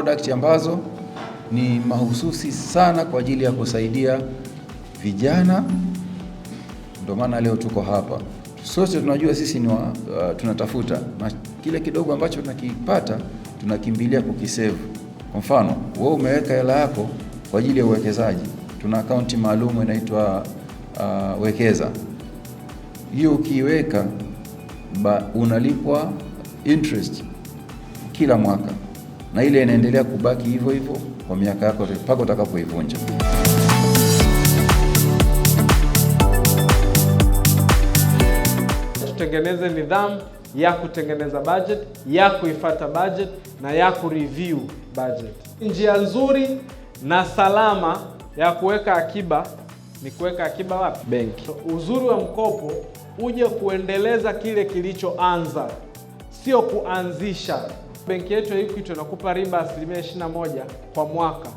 product ambazo ni mahususi sana kwa ajili ya kusaidia vijana. Ndio maana leo tuko hapa. Sote tunajua sisi ni tunatafuta, na kile kidogo ambacho tunakipata tunakimbilia kukisave. Kwa mfano, wewe umeweka hela yako kwa ajili ya uwekezaji. Tuna akaunti maalum inaitwa Wekeza. Hiyo ukiweka unalipwa interest kila mwaka, na ile inaendelea kubaki hivyo hivyo kwa miaka yako mpaka utakapoivunja. Tutengeneze nidhamu ya kutengeneza budget, ya kuifuata budget na ya kureview budget. Njia nzuri na salama ya kuweka akiba ni kuweka akiba wapi? Benki. Uzuri wa mkopo uje kuendeleza kile kilichoanza, sio kuanzisha. Benki yetu ya Equity inakupa riba 21% kwa mwaka.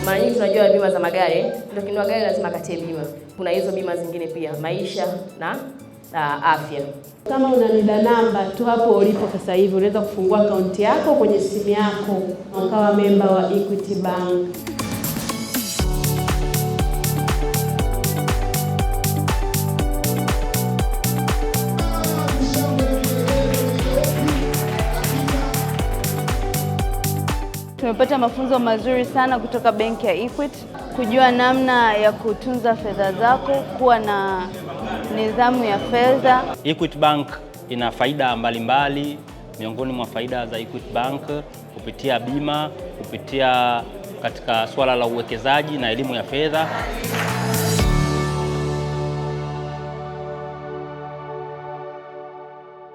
Mara nyingi tunajua bima za magari, ndio kinunua gari lazima katie bima. Kuna hizo bima zingine pia, maisha na afya. Kama una NIDA namba tu hapo ulipo sasa hivi, unaweza kufungua akaunti yako kwenye simu yako ukawa memba wa Equity Bank. Tumepata mafunzo mazuri sana kutoka benki ya Equity, kujua namna ya kutunza fedha zako, kuwa na nidhamu ya fedha. Equity Bank ina faida mbalimbali. Miongoni mwa faida za Equity Bank kupitia bima, kupitia katika swala la uwekezaji na elimu ya fedha.